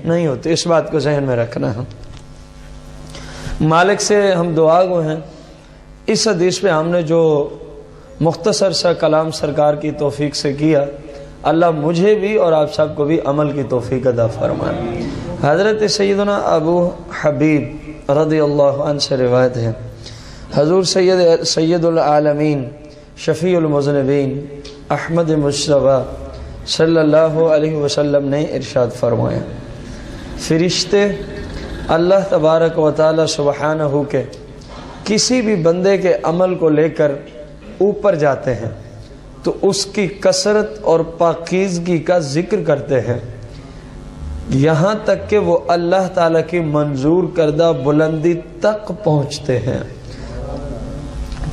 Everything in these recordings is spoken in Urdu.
نہیں ہوتی، اس بات کو ذہن میں رکھنا ہے۔ مالک سے ہم دعا گو ہیں، اس حدیث پہ ہم نے جو مختصر سا کلام سرکار کی توفیق سے کیا، اللہ مجھے بھی اور آپ سب کو بھی عمل کی توفیق عطا فرمائے۔ حضرت سیدنا ابو حبیب رضی اللہ عنہ سے روایت ہے، حضور سید العالمین شفیع المذنبین احمد مصطفیٰ صلی اللہ علیہ وسلم نے ارشاد فرمایا، فرشتے اللہ تبارک و تعالی سبحانہ کے کسی بھی بندے کے عمل کو لے کر اوپر جاتے ہیں تو اس کی کثرت اور پاکیزگی کا ذکر کرتے ہیں، یہاں تک کہ وہ اللہ تعالیٰ کی منظور کردہ بلندی تک پہنچتے ہیں۔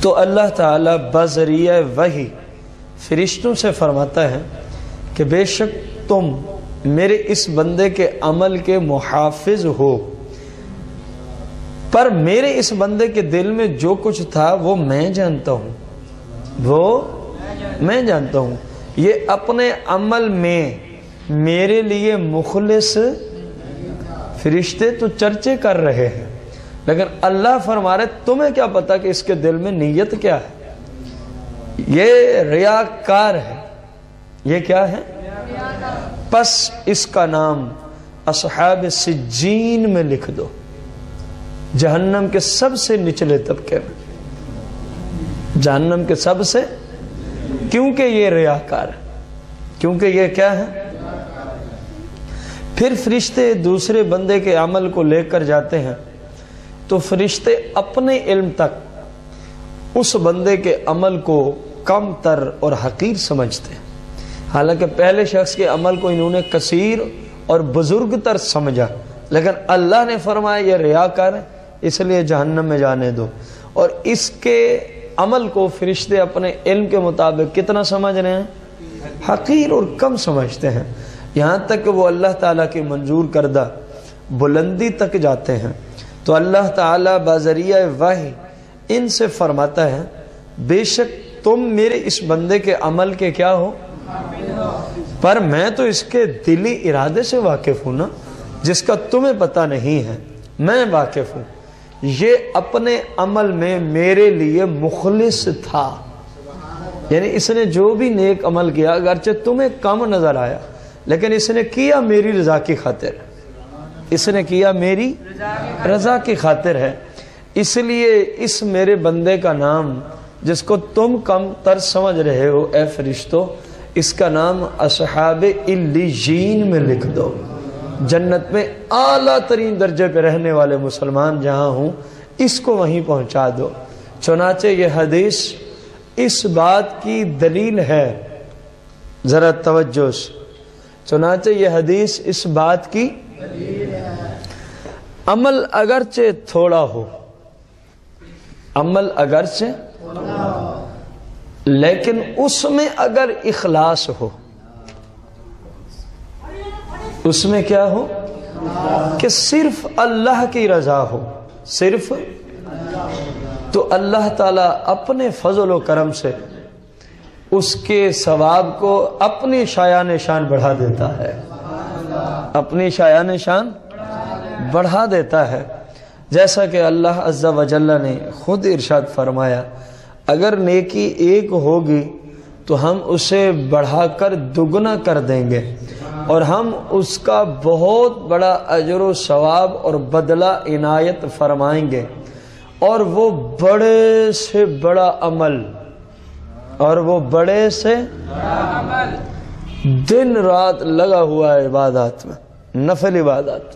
تو اللہ تعالیٰ بذریعہ وحی فرشتوں سے فرماتا ہے کہ بے شک تم میرے اس بندے کے عمل کے محافظ ہو، پر میرے اس بندے کے دل میں جو کچھ تھا وہ میں جانتا ہوں، وہ میں جانتا ہوں۔ یہ اپنے عمل میں میرے لیے مخلص، فرشتے تو چرچے کر رہے ہیں لیکن اللہ فرما رہے تمہیں کیا پتا کہ اس کے دل میں نیت کیا ہے، یہ ریاکار ہے، یہ کیا ہے؟ پس اس کا نام اصحاب سجین میں لکھ دو، جہنم کے سب سے نچلے طبقے میں، جہنم کے سب سے، کیونکہ یہ ریاکار ہے، کیونکہ یہ کیا ہے؟ پھر فرشتے دوسرے بندے کے عمل کو لے کر جاتے ہیں تو فرشتے اپنے علم تک اس بندے کے عمل کو کم تر اور حقیر سمجھتے ہیں، حالانکہ پہلے شخص کے عمل کو انہوں نے کثیر اور بزرگ تر سمجھا، لیکن اللہ نے فرمایا یہ ریاکار ہے اس لیے جہنم میں جانے دو، اور اس کے عمل کو فرشتے اپنے علم کے مطابق کتنا سمجھ رہے ہیں؟ حقیر اور کم سمجھتے ہیں، یہاں تک کہ وہ اللہ تعالیٰ کی منظور کردہ بلندی تک جاتے ہیں۔ تو اللہ تعالیٰ بذریعہ وحی ان سے فرماتا ہے بے شک تم میرے اس بندے کے عمل کے کیا ہو، پر میں تو اس کے دلی ارادے سے واقف ہوں نا، جس کا تمہیں پتہ نہیں ہے، میں واقف ہوں۔ یہ اپنے عمل میں میرے لیے مخلص تھا، یعنی اس نے جو بھی نیک عمل کیا اگرچہ تمہیں کم نظر آیا لیکن اس نے کیا میری رضا کی خاطر، اس نے کیا میری رضا کی خاطر ہے، اس لیے اس میرے بندے کا نام جس کو تم کم تر سمجھ رہے ہو اے فرشتوں، اس کا نام اصحاب علیین میں لکھ دو، جنت میں اعلیٰ ترین درجے پہ رہنے والے مسلمان جہاں ہوں اس کو وہیں پہنچا دو۔ چنانچہ یہ حدیث اس بات کی دلیل ہے، ذرا توجہ سے، چنانچہ یہ حدیث اس بات کی عمل اگرچہ تھوڑا ہو، عمل اگرچہ لیکن اس میں اگر اخلاص ہو، اس میں کیا ہو کہ صرف اللہ کی رضا ہو، صرف، تو اللہ تعالیٰ اپنے فضل و کرم سے اس کے ثواب کو اپنی شایان شان بڑھا دیتا ہے، اپنی شایان شان بڑھا دیتا ہے، جیسا کہ اللہ عز و جل نے خود ارشاد فرمایا اگر نیکی ایک ہوگی تو ہم اسے بڑھا کر دگنا کر دیں گے اور ہم اس کا بہت بڑا اجر و ثواب اور بدلہ عنایت فرمائیں گے، اور وہ بڑے سے بڑا عمل، اور وہ بڑے سے دن رات لگا ہوا ہے عبادات میں، نفل عبادات،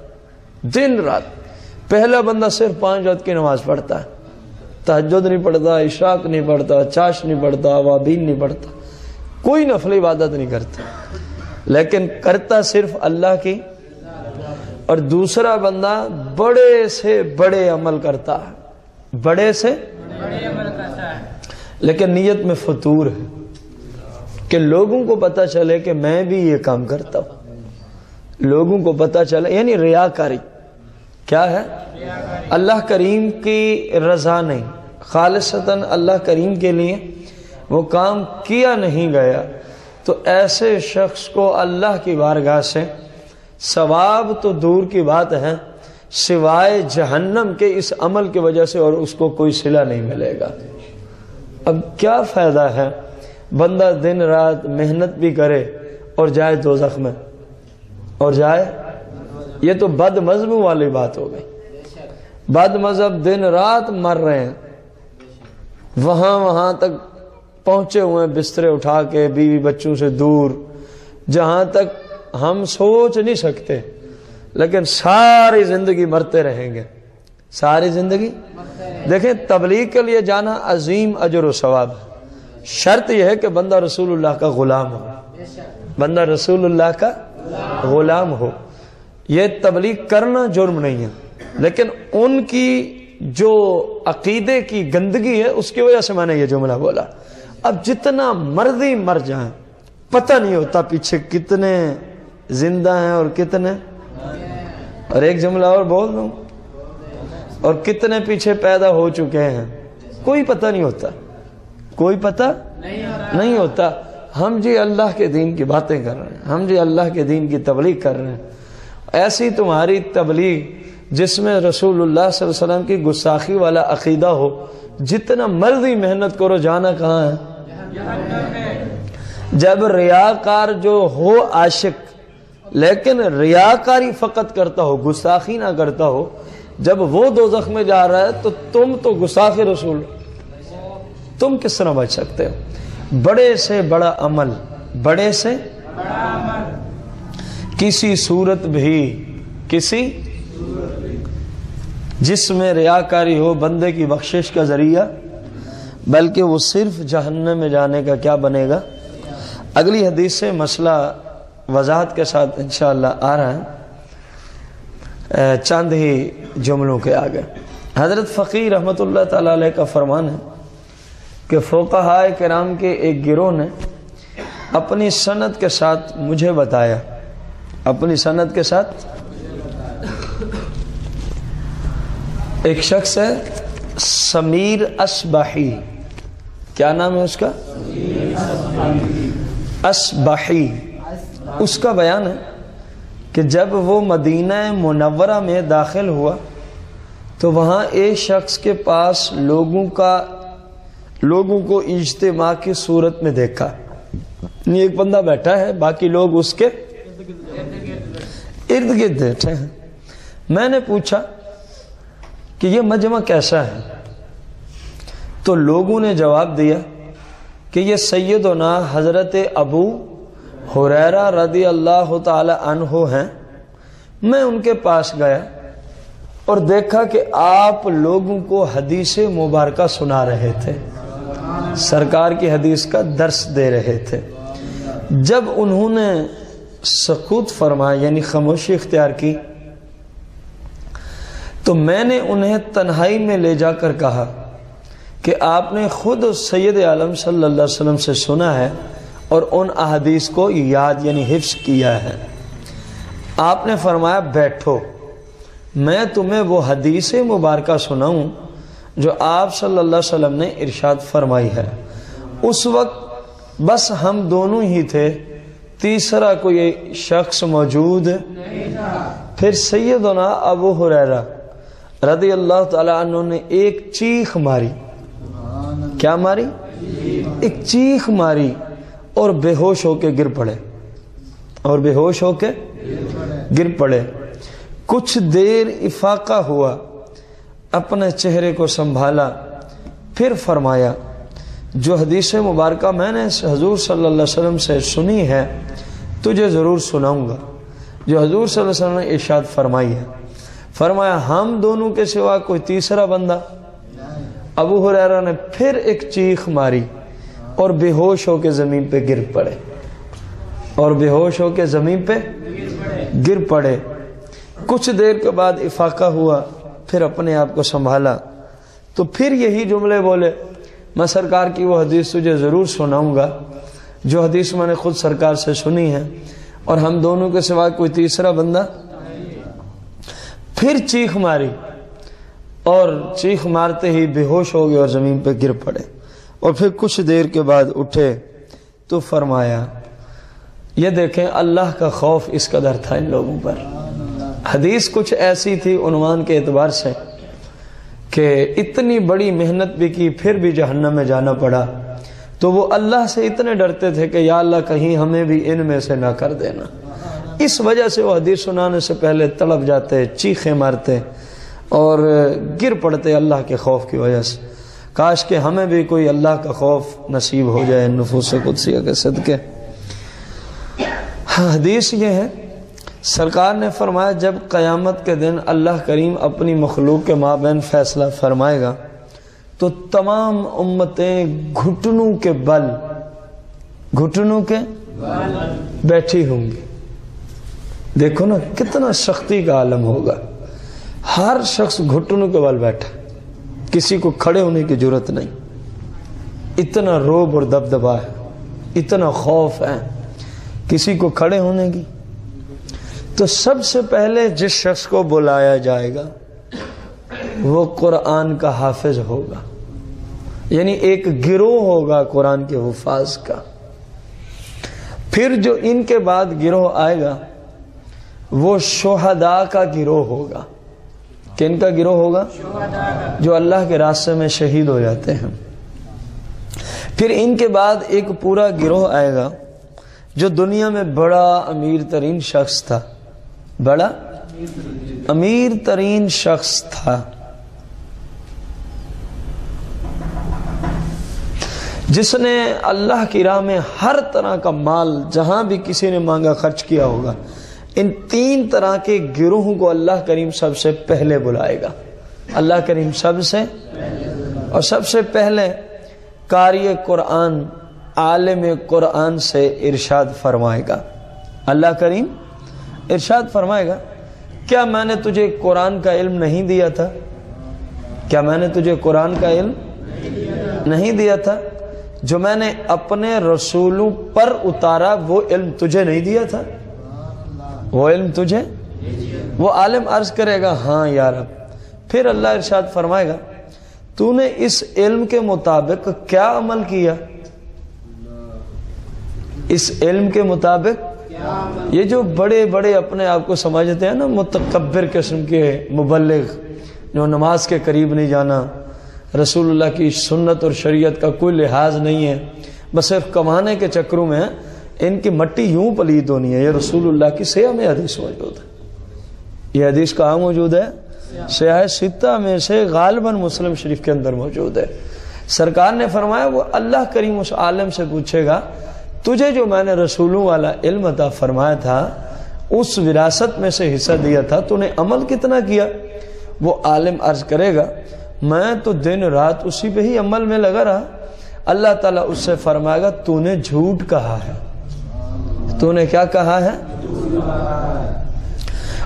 دن رات۔ پہلا بندہ صرف 5 وقت کی نماز پڑھتا ہے، تہجد نہیں پڑھتا، اشراق نہیں پڑھتا، چاش نہیں پڑھتا، اوابین نہیں پڑھتا، کوئی نفل عبادت نہیں کرتا، لیکن کرتا صرف اللہ کی۔ اور دوسرا بندہ بڑے سے بڑے عمل کرتا ہے، بڑے سے بڑے عمل کرتا ہے، لیکن نیت میں فطور ہے کہ لوگوں کو پتہ چلے کہ میں بھی یہ کام کرتا ہوں، لوگوں کو پتہ چلے، یعنی ریاکاری کیا ہے؟ اللہ کریم کی رضا نہیں، خالصتاً اللہ کریم کے لیے وہ کام کیا نہیں گیا، تو ایسے شخص کو اللہ کی بارگاہ سے ثواب تو دور کی بات ہے، سوائے جہنم کے اس عمل کی وجہ سے اور اس کو کوئی صلہ نہیں ملے گا۔ اب کیا فائدہ ہے بندہ دن رات محنت بھی کرے اور جائے دوزخ میں، اور جائے، یہ تو بد مذہبوں والی بات ہو گئی۔ بد مذہب دن رات مر رہے ہیں، وہاں تک پہنچے ہوئے ہیں بسترے اٹھا کے بیوی بچوں سے دور، جہاں تک ہم سوچ نہیں سکتے، لیکن ساری زندگی مرتے رہیں گے، ساری زندگی۔ دیکھیں تبلیغ کے لیے جانا عظیم اجر و ثواب ہے، شرط یہ ہے کہ بندہ رسول اللہ کا غلام ہو، بندہ رسول اللہ کا غلام ہو۔ یہ تبلیغ کرنا جرم نہیں ہے، لیکن ان کی جو عقیدے کی گندگی ہے اس کی وجہ سے میں نے یہ جملہ بولا۔ اب جتنا مرضی مر جائیں، پتہ نہیں ہوتا پیچھے کتنے زندہ ہیں اور کتنے، اور ایک جملہ اور بول دوں، اور کتنے پیچھے پیدا ہو چکے ہیں، کوئی پتہ نہیں ہوتا، کوئی پتہ نہیں ہوتا۔ ہم جی اللہ کے دین کی باتیں کر رہے ہیں، ہم جی اللہ کے دین کی تبلیغ کر رہے ہیں۔ ایسی تمہاری تبلیغ جس میں رسول اللہ صلی اللہ علیہ وسلم کی گستاخی والا عقیدہ ہو، جتنا مرضی محنت کرو جانا کہاں ہے؟ جب ریاکار جو ہو عاشق لیکن ریاکاری فقط کرتا ہو، گستاخی نہ کرتا ہو، جب وہ دوزخ میں جا رہا ہے تو تم تو گستاخ رسول، تم کس طرح بچ سکتے ہو؟ بڑے سے بڑا عمل، بڑے سے کسی صورت بھی، کسی جس میں ریاکاری ہو بندے کی بخشش کا ذریعہ، بلکہ وہ صرف جہنم میں جانے کا کیا بنے گا؟ اگلی حدیث سے مسئلہ وضاحت کے ساتھ انشاءاللہ آ رہا ہے، چند ہی جملوں کے آگے۔ حضرت فقی رحمۃ اللہ تعالی علیہ کا فرمان ہے کہ فقہائے کرام کے ایک گروہ نے اپنی سند کے ساتھ مجھے بتایا، اپنی سند کے ساتھ ایک شخص ہے سمیر اصبحی، کیا نام ہے اس کا؟ اصبحی۔ اس کا بیان ہے کہ جب وہ مدینہ منورہ میں داخل ہوا تو وہاں ایک شخص کے پاس لوگوں کو اجتماع کی صورت میں دیکھا، ایک بندہ بیٹھا ہے، باقی لوگ اس کے ارد گرد بیٹھے ہیں۔ میں نے پوچھا کہ یہ مجمع کیسا ہے؟ تو لوگوں نے جواب دیا کہ یہ سیدنا حضرت ابو ہریرہ رضی اللہ تعالی عنہ ہیں۔ میں ان کے پاس گیا اور دیکھا کہ آپ لوگوں کو حدیث مبارکہ سنا رہے تھے، سرکار کی حدیث کا درس دے رہے تھے۔ جب انہوں نے سکوت فرمایا یعنی خاموشی اختیار کی تو میں نے انہیں تنہائی میں لے جا کر کہا کہ آپ نے خود سید عالم صلی اللہ علیہ وسلم سے سنا ہے اور ان احادیث کو یاد یعنی حفظ کیا ہے۔ آپ نے فرمایا بیٹھو، میں تمہیں وہ حدیث مبارکہ سناؤں جو آپ صلی اللہ علیہ وسلم نے ارشاد فرمائی ہے۔ اس وقت بس ہم دونوں ہی تھے، تیسرا کوئی شخص موجود نہیں تھا۔ پھر سیدنا ابو ہریرہ رضی اللہ تعالی عنہ نے ایک چیخ ماری، کیا ماری؟ ایک چیخ ماری اور بے ہوش ہو کے گر پڑے، اور بے ہوش ہو کے گر پڑے۔ کچھ دیر افاقہ ہوا، اپنے چہرے کو سنبھالا، پھر فرمایا جو حدیث مبارکہ میں نے حضور صلی اللہ علیہ وسلم سے سنی ہے تجھے ضرور سناؤں گا، جو حضور صلی اللہ علیہ وسلم نے ارشاد فرمائی ہے۔ فرمایا ہم دونوں کے سوا کوئی تیسرا بندہ؟ ابو ہریرہ نے پھر ایک چیخ ماری اور بے ہوش ہو کے زمین پہ گر پڑے، اور بے ہوش ہو کے زمین پہ گر پڑے۔ کچھ دیر کے بعد افاقہ ہوا، پھر اپنے آپ کو سنبھالا تو پھر یہی جملے بولے، میں سرکار کی وہ حدیث تجھے ضرور سناؤں گا جو حدیث میں نے خود سرکار سے سنی ہے، اور ہم دونوں کے سوا کوئی تیسرا بندہ؟ پھر چیخ ماری اور چیخ مارتے ہی بے ہوش ہو گئے اور زمین پہ گر پڑے، اور پھر کچھ دیر کے بعد اٹھے تو فرمایا یہ دیکھیں اللہ کا خوف اس قدر تھا ان لوگوں پر. حدیث کچھ ایسی تھی عنوان کے اعتبار سے کہ اتنی بڑی محنت بھی کی پھر بھی جہنم میں جانا پڑا، تو وہ اللہ سے اتنے ڈرتے تھے کہ یا اللہ کہیں ہمیں بھی ان میں سے نہ کر دینا. اس وجہ سے وہ حدیث سنانے سے پہلے تڑپ جاتے، چیخیں مارتے اور گر پڑتے اللہ کے خوف کی وجہ سے. کاش کہ ہمیں بھی کوئی اللہ کا خوف نصیب ہو جائے نفوس قدسیہ کے صدقے. حدیث یہ ہے، سرکار نے فرمایا جب قیامت کے دن اللہ کریم اپنی مخلوق کے مابین فیصلہ فرمائے گا تو تمام امتیں گھٹنوں کے بل بیٹھی ہوں گی. دیکھو نا کتنا سختی کا عالم ہوگا. ہر شخص گھٹنوں کے بل بیٹھا، کسی کو کھڑے ہونے کی جرت نہیں. اتنا روب اور دبدبا ہے، اتنا خوف ہے کسی کو کھڑے ہونے کی. تو سب سے پہلے جس شخص کو بلایا جائے گا وہ قرآن کا حافظ ہوگا، یعنی ایک گروہ ہوگا قرآن کے حفاظ کا. پھر جو ان کے بعد گروہ آئے گا وہ شہداء کا گروہ ہوگا. کن کا گروہ ہوگا؟ جو اللہ کے راستے میں شہید ہو جاتے ہیں. پھر ان کے بعد ایک پورا گروہ آئے گا جو دنیا میں بڑا امیر ترین شخص تھا، بڑا امیر ترین شخص تھا، جس نے اللہ کی راہ میں ہر طرح کا مال جہاں بھی کسی نے مانگا خرچ کیا ہوگا. ان تین طرح کے گروہوں کو اللہ کریم سب سے پہلے بلائے گا. اللہ کریم سب سے پہلے قاری قرآن عالم قرآن سے ارشاد فرمائے گا. اللہ کریم ارشاد فرمائے گا کیا میں نے تجھے قرآن کا علم نہیں دیا تھا؟ کیا میں نے تجھے قرآن کا علم نہیں دیا تھا؟ جو میں نے اپنے رسولوں پر اتارا وہ علم تجھے نہیں دیا تھا؟ وہ علم تجھے؟ وہ عالم عرض کرے گا ہاں یا رب. پھر اللہ ارشاد فرمائے گا تو نے اس علم کے مطابق کیا عمل کیا؟ اس علم کے مطابق یہ جو بڑے بڑے اپنے آپ کو سمجھتے ہیں نا متکبر قسم کے مبلغ، جو نماز کے قریب نہیں جانا، رسول اللہ کی سنت اور شریعت کا کوئی لحاظ نہیں ہے، بس صرف کمانے کے چکروں میں ان کی مٹی یوں پلید ہونی ہے. یہ رسول اللہ کی سیاہ میں حدیث موجود ہے. یہ حدیث کہاں موجود ہے؟ سیاہ ستہ میں سے غالباً مسلم شریف کے اندر موجود ہے. سرکار نے فرمایا وہ اللہ کریم اس عالم سے پوچھے گا تجھے جو میں نے رسولوں والا علم عطا فرمایا تھا، اس وراثت میں سے حصہ دیا تھا، تو نے عمل کتنا کیا؟ وہ عالم عرض کرے گا میں تو دن رات اسی پہ ہی عمل میں لگا رہا. اللہ تعالیٰ اس سے فرمائے گا تو نے جھوٹ کہا ہے. تو نے کیا کہا ہے؟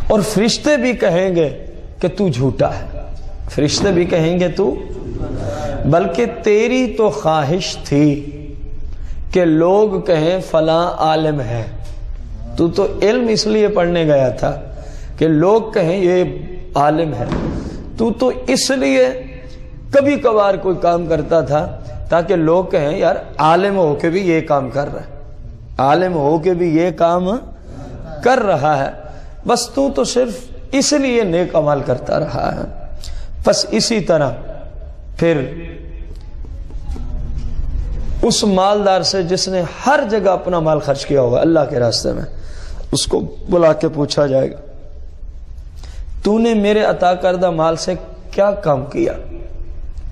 اور فرشتے بھی کہیں گے کہ تو جھوٹا ہے. فرشتے بھی کہیں گے تو، بلکہ تیری تو خواہش تھی کہ لوگ کہیں فلاں عالم ہے. تو علم اس لیے پڑھنے گیا تھا کہ لوگ کہیں یہ عالم ہے. تو اس لیے کبھی کبھار کوئی کام کرتا تھا تاکہ لوگ کہیں یار عالم ہو کے بھی یہ کام کر رہا ہے، عالم ہو کے بھی یہ کام کر رہا ہے. بس تو صرف اس لیے نیک عمل کرتا رہا ہے. بس اسی طرح پھر اس مالدار سے جس نے ہر جگہ اپنا مال خرچ کیا ہوگا اللہ کے راستے میں، اس کو بلا کے پوچھا جائے گا تو نے میرے عطا کردہ مال سے کیا کام کیا؟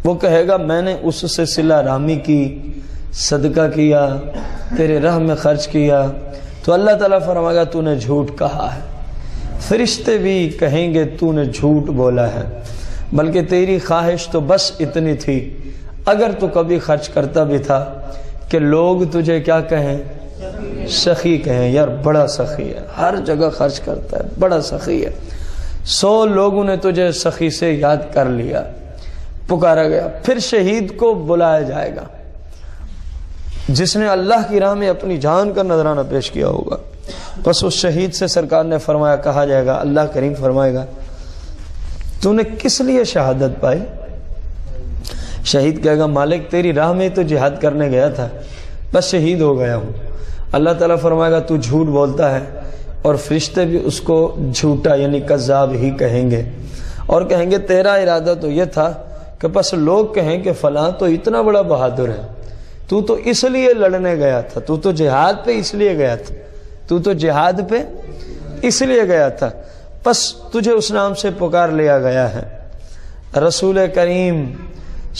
وہ کہے گا میں نے اس سے صلہ رحمی کی، صدقہ کیا، تیرے راہ میں خرچ کیا. تو اللہ تعالیٰ فرمائے گا تو نے جھوٹ کہا ہے. فرشتے بھی کہیں گے تو نے جھوٹ بولا ہے، بلکہ تیری خواہش تو بس اتنی تھی اگر تو کبھی خرچ کرتا بھی تھا کہ لوگ تجھے کیا کہیں؟ سخی کہیں. یار بڑا سخی ہے، ہر جگہ خرچ کرتا ہے، بڑا سخی ہے. 100 لوگوں نے تجھے سخی سے یاد کر لیا، پکارا گیا. پھر شہید کو بلایا جائے گا جس نے اللہ کی راہ میں اپنی جان کا نذرانہ پیش کیا ہوگا. بس اس شہید سے سرکار نے فرمایا کہا جائے گا، اللہ کریم فرمائے گا تو نے کس لیے شہادت پائی؟ شہید کہے گا مالک تیری راہ میں تو جہاد کرنے گیا تھا، بس شہید ہو گیا ہوں. اللہ تعالیٰ فرمائے گا تو جھوٹ بولتا ہے، اور فرشتے بھی اس کو جھوٹا یعنی کذاب ہی کہیں گے، اور کہیں گے تیرا ارادہ تو یہ تھا کہ بس لوگ کہیں کہ فلاں تو اتنا بڑا بہادر ہے، تو تو اس لیے لڑنے گیا تھا، تو تو جہاد پہ اس لیے گیا تھا، تو تو جہاد پہ اس لیے گیا تھا، بس تجھے اس نام سے پکار لیا گیا ہے۔ رسول کریم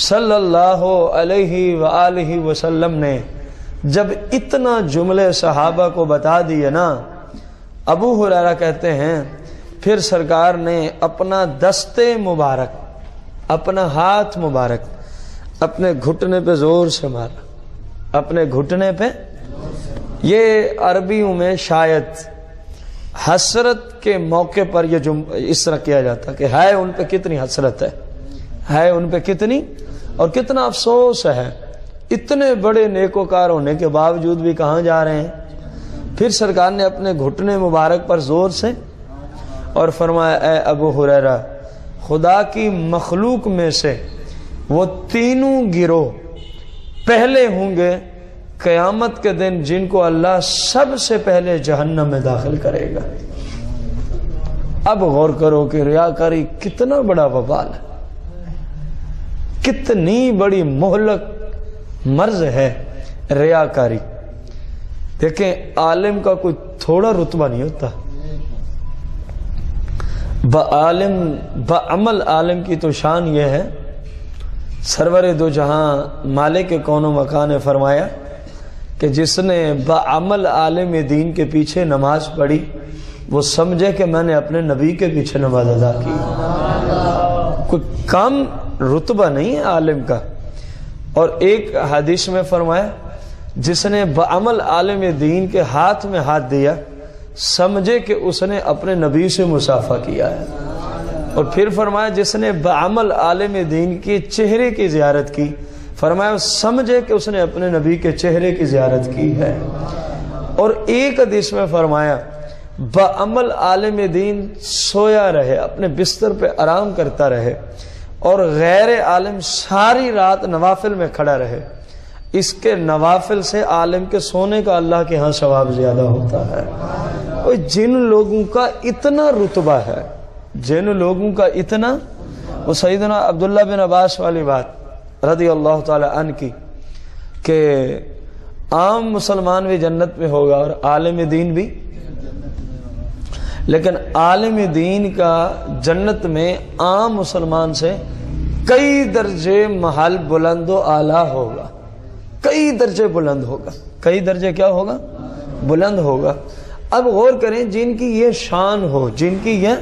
صلی اللہ علیہ وآلہ وسلم نے جب اتنا جملے صحابہ کو بتا دیے نا، ابو ہریرہ کہتے ہیں پھر سرکار نے اپنا دستے مبارک، اپنا ہاتھ مبارک اپنے گھٹنے پہ زور سے مارا، اپنے گھٹنے پہ۔ یہ عربیوں میں شاید حسرت کے موقع پر یہ اس طرح کیا جاتا کہ ہے ان پہ کتنی حسرت ہے ان پہ کتنی اور کتنا افسوس ہے، اتنے بڑے نیکوکار ہونے کے باوجود بھی کہاں جا رہے ہیں۔ پھر سرکار نے اپنے گھٹنے مبارک پر زور سے اور فرمایا اے ابو ہریرہ، خدا کی مخلوق میں سے وہ تینوں گروہ پہلے ہوں گے قیامت کے دن جن کو اللہ سب سے پہلے جہنم میں داخل کرے گا۔ اب غور کرو کہ ریاکاری کتنا بڑا وبال ہے، کتنی بڑی مہلک مرض ہے ریاکاری۔ دیکھیں عالم کا کوئی تھوڑا رتبہ نہیں ہوتا، بعمل عالم کی تو شان یہ ہے، سرور دو جہاں مالک کون و مکان نے فرمایا کہ جس نے بعمل عالم دین کے پیچھے نماز پڑھی وہ سمجھے کہ میں نے اپنے نبی کے پیچھے نماز ادا کی۔ کوئی کم رتبہ نہیں ہے عالم کا۔ اور ایک حدیث میں فرمایا جس نے بعمل عالم دین کے ہاتھ میں ہاتھ دیا سمجھے کہ اس نے اپنے نبی سے مصافحہ کیا ہے۔ اور پھر فرمایا جس نے بعمل عالم دین کے چہرے کی زیارت کی فرمایا سمجھے کہ اس نے اپنے نبی کے چہرے کی زیارت کی ہے۔ اور ایک حدیث میں فرمایا بعمل عالم دین سویا رہے، اپنے بستر پہ آرام کرتا رہے، اور غیر عالم ساری رات نوافل میں کھڑا رہے، اس کے نوافل سے عالم کے سونے کا اللہ کے ہاں ثواب زیادہ ہوتا ہے۔ اور جن لوگوں کا اتنا رتبہ ہے، جن لوگوں کا اتنا، وہ سیدنا عبداللہ بن عباس والی بات رضی اللہ تعالی عنہ کی کہ عام مسلمان بھی جنت میں ہوگا اور عالم دین بھی، لیکن عالم دین کا جنت میں عام مسلمان سے کئی درجے محل بلند و اعلیٰ ہوگا، کئی درجے بلند ہوگا، کئی درجے کیا ہوگا؟ بلند ہوگا۔ اب غور کریں جن کی یہ شان ہو، جن کی یہ